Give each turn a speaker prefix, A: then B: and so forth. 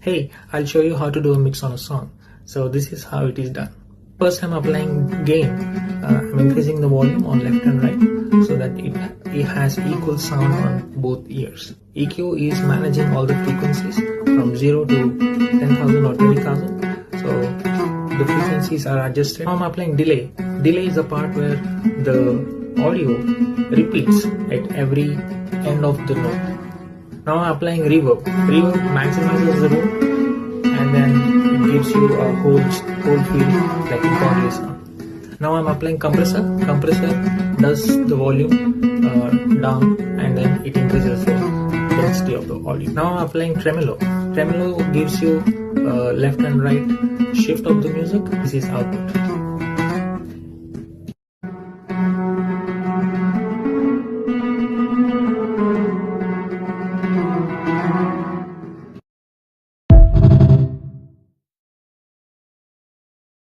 A: Hey, I'll show you how to do a mix on a song. So this is how it is done. First I'm applying gain. I'm increasing the volume on left and right so that it has equal sound on both ears. EQ is managing all the frequencies from 0 to 10,000 or 20,000. So the frequencies are adjusted. Now I'm applying delay. Delay is the part where the audio repeats at every end of the note. Now I'm applying reverb. Reverb maximizes the room and then it gives you a whole feel like a bodily sound. Now I'm applying compressor. Compressor does the volume down and then it increases the density of the audio. Now I'm applying tremolo. Tremolo gives you left and right shift of the music. This is output.